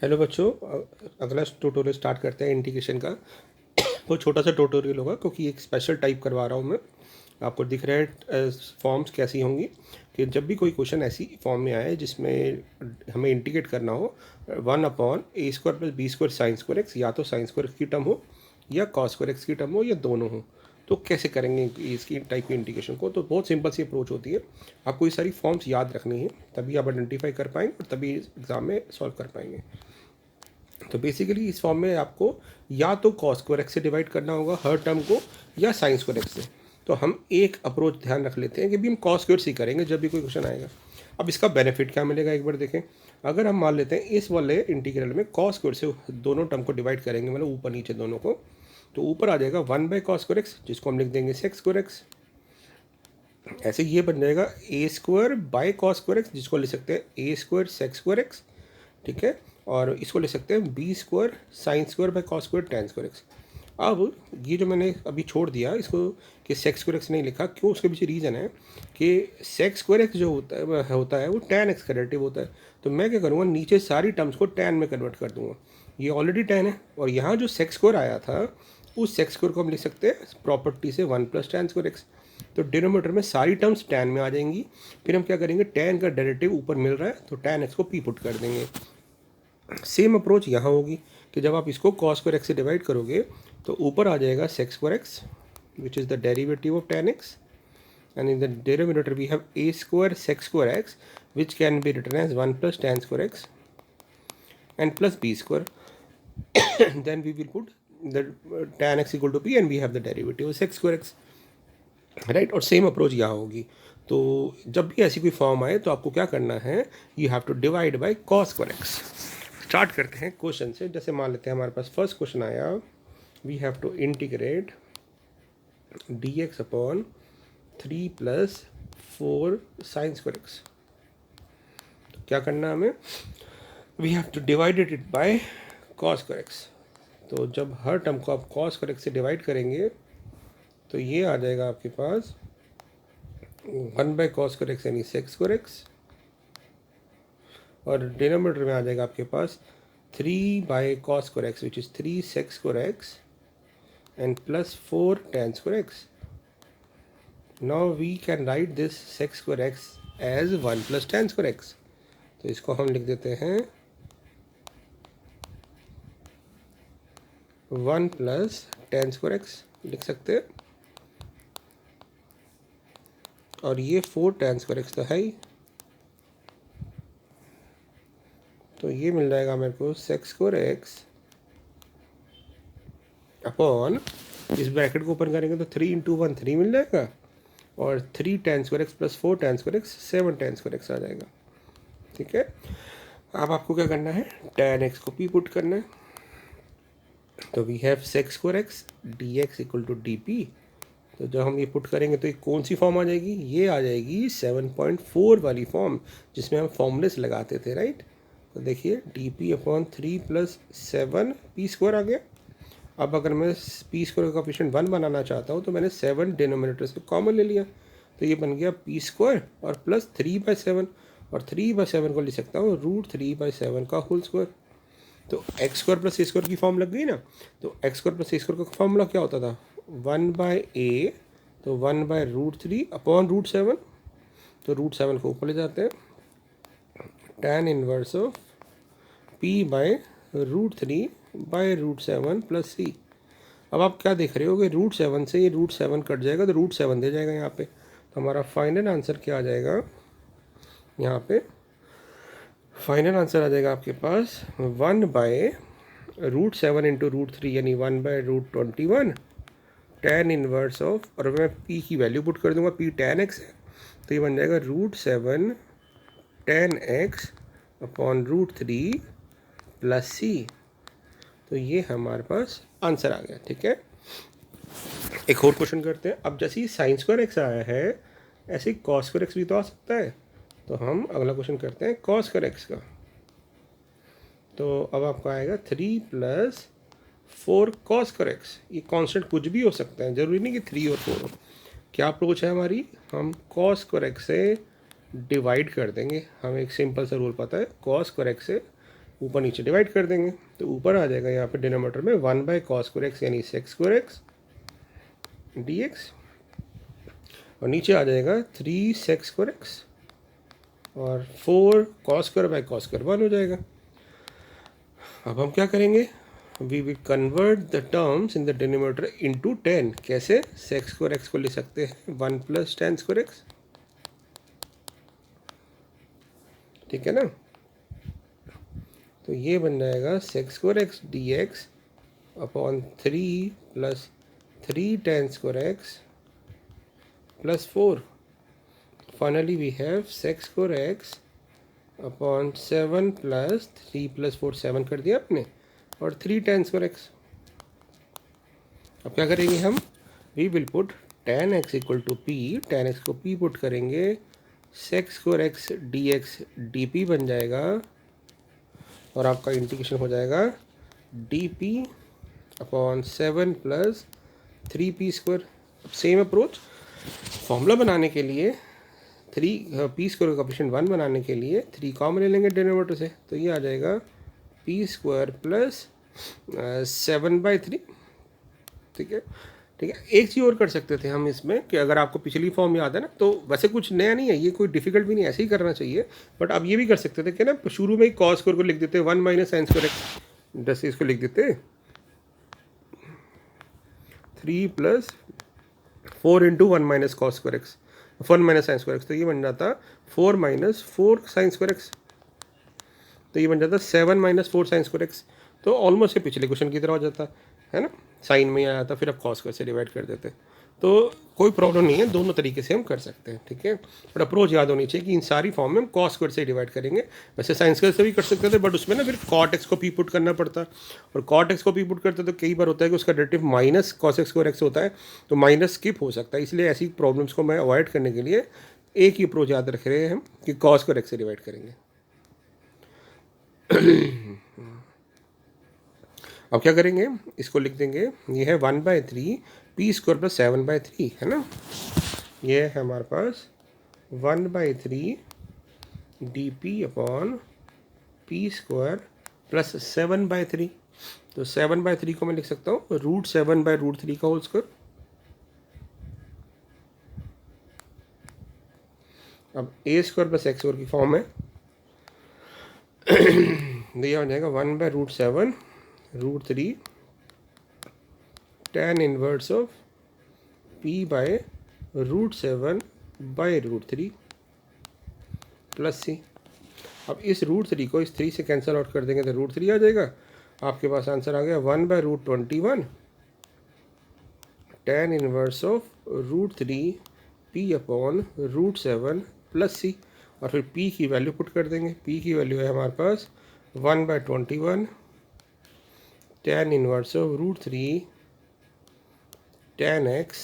Hello बच्चों, अगला tutorial start करते हैं इंटीग्रेशन का। वो छोटा सा ट्यूटोरियल होगा क्योंकि एक स्पेशल टाइप करवा रहा हूँ मैं। आपको दिख रहा है फॉर्म्स कैसी होंगी कि जब भी कोई क्वेश्चन ऐसी फॉर्म में आए जिसमें हमें इंटीग्रेट करना हो 1/a² + b² sin² x, या तो sin² की टर्म हो या cos² की टर्म हो या दोनों हो, तो कैसे करेंगे इसकी टाइप की इंटीग्रेशन को। तो बहुत सिंपल सी अप्रोच होती है। आपको ये सारी फॉर्म्स याद रखनी है, तभी आप आइडेंटिफाई कर पाएंगे और तभी एग्ज़ाम में सॉल्व कर पाएंगे। तो बेसिकली इस फॉर्म में आपको या तो cos² से डिवाइड करना होगा हर टर्म को, या sin² से। तो हम एक अप्रोच ध्यान रख लेते हैं कि भी हम cos² से ही करेंगे जब भी कोई क्वेश्चन आएगा। अब इसका बेनिफिट क्या मिलेगा एक बार देखें। अगर हम मान लेते हैं इस वाले इंटीग्रल में cos² से दोनों टर्म को डिवाइड करेंगे, मतलब ऊपर नीचे दोनों को, तो ऊपर आ जाएगा 1/cos²x, जिसको हम लिख देंगे sec²x। ऐसे ये बन जाएगा a²/cos²x, जिसको लिख सकते हैं a² sec²x। ठीक है, और इसको ले सकते हैं b² sin² tan²। अब ये जो मैंने अभी छोड़ दिया इसको कि sec² नहीं लिखा, क्यों, उसके पीछे रीज़न है कि sec² जो होता है वो tan x का डेरिवेटिव होता है। तो मैं क्या करूँगा, नीचे सारी टर्म्स को tan में कन्वर्ट कर दूँगा। ये ऑलरेडी tan है, और यहाँ जो sec² आया था उस sec² को हम लिख सकते हैं प्रॉपर्टी से 1 + tan²x। तो डिनोमीटर में सारी टर्म्स tan में आ जाएंगी। फिर हम क्या करेंगे, tan का डेरिवेटिव ऊपर मिल रहा है तो tan x को p पुट कर देंगे। सेम अप्रोच यहाँ होगी कि जब आप इसको cos² से डिवाइड करोगे तो ऊपर आ जाएगा sec²x, which is the derivative of tan x, and in the denominator we have a² sec²x, which can be written as 1 + tan²x and plus b². Then we will put the tan x equal to p and we have the derivative of sec²x, right. और same approach यहाँ होगी। तो जब भी ऐसी कोई form आए तो आपको क्या करना है, you have to divide by cos²x। Start करते हैं क्वेश्चन से। जैसे मान लेते हैं हमारे पास फर्स्ट क्वेश्चन आया, we have to integrate dx/3 + 4 sin²x। तो क्या करना है हमें, we have to divide it by cos²x। तो जब हर टर्म को आप cos² से डिवाइड करेंगे तो ये आ जाएगा आपके पास 1/cos² यानी sec²x, और डिनोमीटर में आ जाएगा आपके पास 3/cos², which is 3 sec²x and plus 4 tan²x। Now we can write this sec²x as 1 + tan²x। तो इसको हम लिख देते हैं 1 + tan²x लिख सकते हैं, और ये 4 tan²x तो है ही। तो ये मिल जाएगा मेरे को sec²x अपॉन, इस ब्रैकेट को ओपन करेंगे तो 3 × 1 3 मिल जाएगा, और 3 tan²x + 4 tan²x 7 tan²x आ जाएगा। ठीक है, अब आपको क्या करना है, tan x को p पुट करना है। तो we have sec²x dx = dp। तो जब हम ये पुट करेंगे तो ये कौन सी फॉर्म आ जाएगी, ये आ जाएगी 7.4 वाली फॉर्म जिसमें हम फॉर्मूलेस लगाते थे, राइट। तो देखिए dp/3 + 7 p² आ गया। अब अगर मैं p² का कोएफिशिएंट 1 बनाना चाहता हूँ तो मैंने 7 डिनोमिनेटर से कॉमन ले लिया, तो ये बन गया p² और प्लस 3/7, और 3/7 को लिख सकता हूँ √3/7 का होल स्क्वायर। तो x² + a² की फॉर्म लग गई ना। तो x² + a² का फॉर्मूला क्या होता था, 1/a, तो 1/√3 अपॉन √7। तो √7 को ऊपर ले जाते हैं, tan inverse of p/√3/√7 + c। अब आप क्या देख रहे हो कि √7 से ये √7 कट जाएगा तो √7 दे जाएगा यहाँ पे। तो हमारा फाइनल आंसर क्या आ जाएगा, यहाँ पे फाइनल आंसर आ जाएगा आपके पास 1/√7 × √3 यानी 1/√21 tan इनवर्स ऑफ, और मैं p की वैल्यू पुट कर दूंगा, p tan x है, तो ये बन जाएगा √7 tan x अपॉन √3 + c। तो ये हमारे पास आंसर आ गया। ठीक है, एक और क्वेश्चन करते हैं। अब जैसे ही sin² आया है ऐसे ही cos² भी तो आ सकता है। तो हम अगला क्वेश्चन करते हैं cos² का। तो अब आपका आएगा 3 + 4 cos²। ये कांस्टेंट कुछ भी हो सकता है, ज़रूरी नहीं कि 3 और 4 हो। क्या अप्रोच है हमारी, हम cos² से डिवाइड कर देंगे। हमें एक सिंपल सा रूल पता है, cos² से ऊपर नीचे डिवाइड कर देंगे, तो ऊपर आ जाएगा यहाँ पे डिनोमिनेटर में 1/cos² यानी sec² dx, और नीचे आ जाएगा 3sec² और 4cos²/cos² हो जाएगा। अब हम क्या करेंगे, we will convert the terms in the denominator into 10। कैसे, sec² को ले सकते हैं 1 + tan², ठीक है ना। तो ये बन जाएगा sec² dx upon 3 + 3 tan² + 4। Finally we have sec² upon 7 + 3 + 4, 7 कर दिया आपने, और 3 tan²। अब क्या करेंगे हम, we will put tan x = p, tan x को p पुट करेंगे, sec² dx dp बन जाएगा, और आपका इंटीग्रेशन हो जाएगा dp upon 7 + 3p²। Same approach, formula बनाने के लिए 3p² का कोएफिशिएंट 1 बनाने के लिए 3 कॉमन ले लेंगे डिनोमिनेटर से, तो ये आ जाएगा p² + 7/3, ठीक है। ठीक है, एक चीज़ और कर सकते थे हम इसमें कि अगर आपको पिछली फॉर्म याद है ना, तो वैसे कुछ नया नहीं है, ये कोई डिफिकल्ट भी नहीं, ऐसे ही करना चाहिए। बट अब ये भी कर सकते थे कि ना शुरू में ही cos² को लिख देते 1 - sin², जैसे इसको लिख देते 3 + 4 × 1 - cos², 1 - sin², तो ये बन जाता 4 - 4 sin², तो ये बन जाता 7 - 4 sin²। तो ऑलमोस्ट ये पिछले क्वेश्चन की तरह हो जाता है ना, साइन में आया था, फिर अब cos² से डिवाइड कर देते, तो कोई प्रॉब्लम नहीं है, दोनों तरीके से हम कर सकते हैं, ठीक है। बट अप्रोच याद होनी चाहिए कि इन सारी फॉर्म में हम cos² से डिवाइड करेंगे। वैसे sin² से भी कर सकते थे, बट उसमें ना फिर cot x को p पुट करना पड़ता, और cot x को p पुट करते तो कई बार होता है कि उसका डेरिवेटिव माइनस cos x² होता है, तो माइनस स्किप हो सकता है। इसलिए ऐसी प्रॉब्लम्स को मैं अवॉइड करने के लिए एक ही अप्रोच याद रख रहे हैं हम कि cos² x से डिवाइड करेंगे। अब क्या करेंगे, इसको लिख देंगे, ये है 1/3 p² + 7/3, है ना। ये है हमारे पास 1/3 dp अपॉन p² + 7/3, तो 7/3 को मैं लिख सकता हूँ √7/√3 का होल स्क्वायर। अब a² + x² की फॉर्म है, दिया हो जाएगा 1/√7√3 tan inverse of p/√7/√3 plus c। अब इस √3 को इस 3 से कैंसिल आउट कर देंगे तो √3 आ जाएगा। आपके पास आंसर आ गया 1/√21 tan inverse of √3 p/√7 plus c, और फिर p की वैल्यू पुट कर देंगे। p की वैल्यू है हमारे पास 1/21 tan inverse of √3 tan x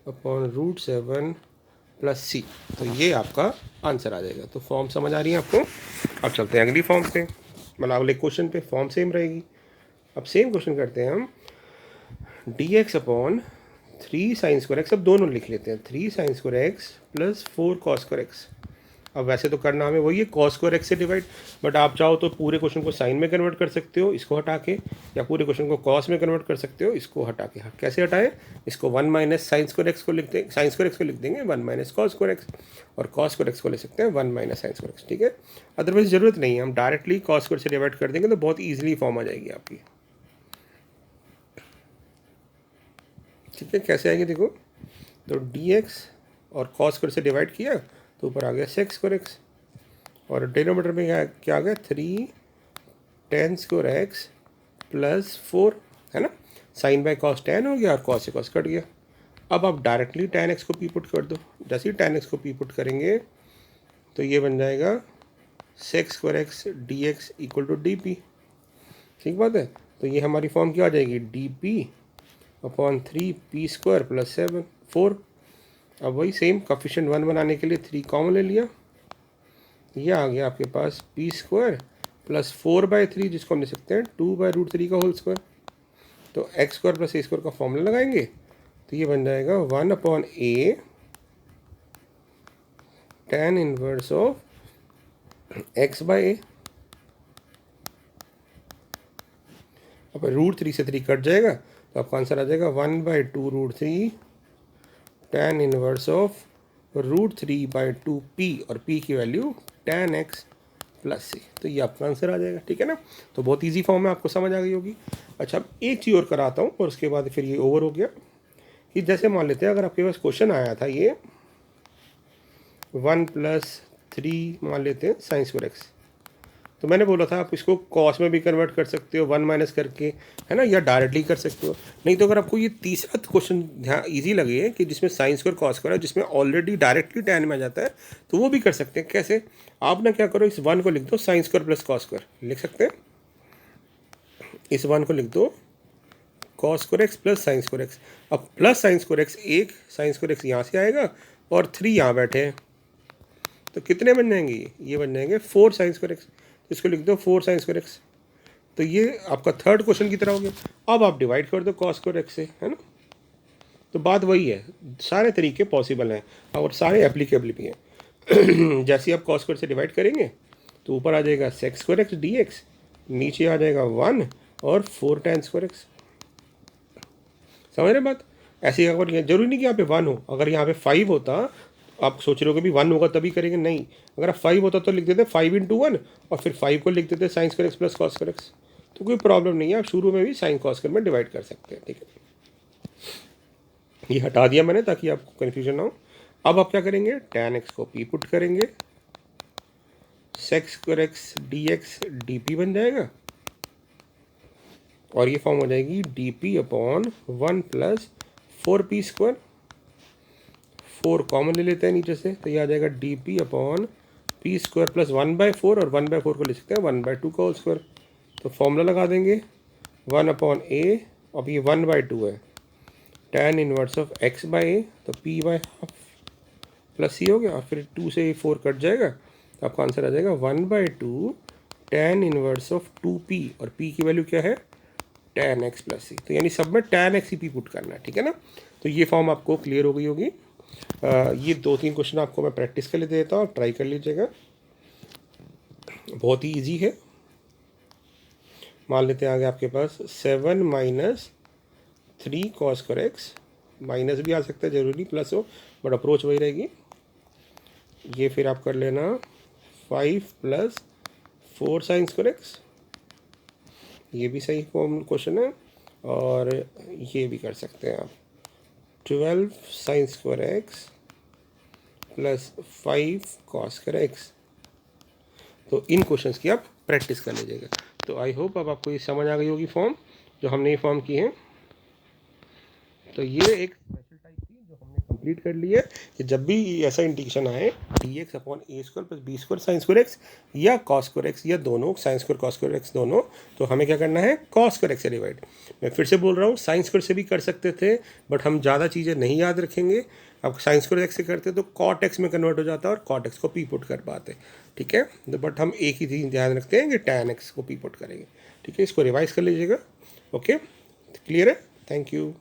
upon √7 plus c, तो ये आपका आंसर आ जाएगा। तो फॉर्म समझ आ रही है आपको। अब चलते हैं अगली फॉर्म पे, मतलब अगले क्वेश्चन पे। फॉर्म सेम रहेगी। अब सेम क्वेश्चन करते हैं हम, dx अपॉन 3 sin², अब दोनों लिख लेते हैं, 3 sin² + 4 cos²। अब वैसे तो करना हमें वही है cos² से डिवाइड, बट आप चाहो तो पूरे क्वेश्चन को साइन में कन्वर्ट कर सकते हो इसको हटा के, या पूरे क्वेश्चन को cos में कन्वर्ट कर सकते हो इसको हटा के। कैसे हटाएं, इसको 1 - sin² को लिख देंगे, sin² को लिख देंगे 1 - cos², और cos² को ले सकते हैं 1 - sin², ठीक है। अदरवाइज ज़रूरत नहीं है, हम डायरेक्टली cos² से डिवाइड कर देंगे तो बहुत ईजिली फॉर्म आ जाएगी आपकी, ठीक है। कैसे आएगी देखो, तो dx और cos² से डिवाइड किया तो ऊपर आ गया sec², और डिनोमिनेटर में क्या आ गया 3 tan² + 4, है ना। साइन बाय cos tan हो गया और cos से cos कट गया। अब आप डायरेक्टली tan x को p पुट कर दो। जैसे ही tan x को p पुट करेंगे तो ये बन जाएगा sec² dx = dp, ठीक बात है। तो ये हमारी फॉर्म क्या आ जाएगी, dp अपॉन 3p² + 7 4। अब वही सेम कोएफिशिएंट 1 बनाने के लिए 3 कॉमन ले लिया, ये आ गया आपके पास p² + 4/3, जिसको हम ले सकते हैं 2/√3 का होल स्क्वायर। तो x² + a² का फॉर्मूला लगाएंगे तो ये बन जाएगा 1/a tan inverse of x/a, अब √3 से 3 कट जाएगा तो आपका आंसर आ जाएगा 1/2√3 tan इनवर्स ऑफ √3/2p और p की वैल्यू tan x प्लस सी। तो ये आपका आंसर आ जाएगा, ठीक है ना। तो बहुत इजी फॉर्म में आपको समझ आ गई होगी। अच्छा, अब एक चीज़ और कराता हूँ और उसके बाद फिर ये ओवर हो गया। कि जैसे मान लेते हैं अगर आपके पास क्वेश्चन आया था ये 1+3 मान लेते हैं साइन स्क्वायर एक्स, तो मैंने बोला था आप इसको कॉस में भी कन्वर्ट कर सकते हो 1 माइनस करके, है ना, या डायरेक्टली कर सकते हो। नहीं तो अगर आपको ये तीसरा क्वेश्चन ध्यान ईजी लगे कि जिसमें साइन स्क्वायर कॉस स्क्वायर है, जिसमें ऑलरेडी डायरेक्टली टैन में आ जाता है, तो वो भी कर सकते हैं। कैसे? आप ना क्या करो, इस 1 को लिख दो sine square plus cos square, लिख सकते हैं। इस 1 को लिख दो cos square x plus sine square x. अब प्लस साइन स्क्वायर एक्स, एक साइन स्क्वायर एक्स यहाँ से आएगा और 3 यहाँ बैठे हैं, तो कितने बन जाएंगे? ये बन जाएंगे 4 साइन स्क्वायर एक्स। इसको लिख दो 4 साइन स्क्वायर एक्स। तो ये आपका थर्ड क्वेश्चन की तरह हो गया। अब आप डिवाइड कर दो कॉस स्क्वायर एक्स से, है ना। तो बात वही है, सारे तरीके पॉसिबल हैं और सारे एप्लीकेबल भी हैं। जैसे आप कॉस स्क्वायर से डिवाइड करेंगे तो ऊपर आ जाएगा sex square x D x, नीचे आ जाएगा 1 और 4 tan स्क्वायर एक्स। समझ रहे बात? ऐसे अगर जरूरी नहीं कि यहाँ पे 1 हो, अगर यहाँ पे 5 होता, आप सोच रहे हो कि 1 होगा तभी करेंगे, नहीं। अगर आप 5 होता तो लिख देते 5 × 1 और फिर 5 को लिख देते sine square x plus cos square x. तो कोई प्रॉब्लम नहीं है, आप शुरू में भी साइन कॉस स्क्वायर में डिवाइड कर सकते हैं, ठीक है। ये हटा दिया मैंने ताकि आपको कन्फ्यूजन ना हो। अब आप क्या करेंगे, tan x को p पुट करेंगे, sex square x D x D P बन जाएगा और ये फॉर्म हो जाएगी dp/1 + 4p स्क्वायर। 4 कॉमन ले लेते हैं नीचे से, तो ये आ जाएगा dp/p स्क्वायर प्लस 1/4 और 1/4 को ले सकते हैं 1/2 का होल स्क्वायर। तो फॉर्मूला लगा देंगे 1/a, अब ये 1/2 है, tan इनवर्स ऑफ x/a, तो p/½ प्लस c हो गया। फिर 2 से 4 कट जाएगा तो आपका आंसर आ जाएगा 1/2 tan इनवर्स ऑफ 2p और p की वैल्यू क्या है, tan x प्लस c। तो यानी सब में tan x ही p पुट करना है, ठीक है ना। तो ये फॉर्म आपको क्लियर हो गई होगी। ये 2-3 क्वेश्चन आपको मैं प्रैक्टिस के लिए देता हूँ, आप ट्राई कर लीजिएगा, बहुत ही ईजी है। मान लेते हैं आगे आपके पास 7 - 3 cos स्क्वायर एक्स, माइनस भी आ सकता है, जरूरी प्लस हो, बट अप्रोच वही रहेगी। ये फिर आप कर लेना 5 + 4 साइन स्क्वायर एक्स, ये भी सही फॉर्म क्वेश्चन है। और ये भी कर सकते हैं आप 12 sine square x plus 5 cos square x. तो इन क्वेश्चंस की आप प्रैक्टिस कर लीजिएगा। तो आई होप अब आपको ये समझ आ गई होगी फॉर्म जो हमने ये फॉर्म की है। तो ये एक स्पेशल टाइप थी जो हमने कंप्लीट कर ली है कि जब भी ऐसा इंटीग्रेशन आए dx/a² + b² sine square x या cos स्क्वायर एक्स या दोनों sine square cos square x दोनों, तो हमें क्या करना है, cos स्क्वायर एक्स से डिवाइड। मैं फिर से बोल रहा हूँ, साइन स्क्वायर से भी कर सकते थे बट हम ज़्यादा चीज़ें नहीं याद रखेंगे। अब साइन स्क्वायर एक्स से करते तो cot x में कन्वर्ट हो जाता और cot x को p पुट कर पाते, ठीक है। बट हम एक ही चीज़ ध्यान रखते हैं कि tan x को p पुट करेंगे, ठीक है। इसको रिवाइज कर लीजिएगा, ओके, क्लियर है। Thank you.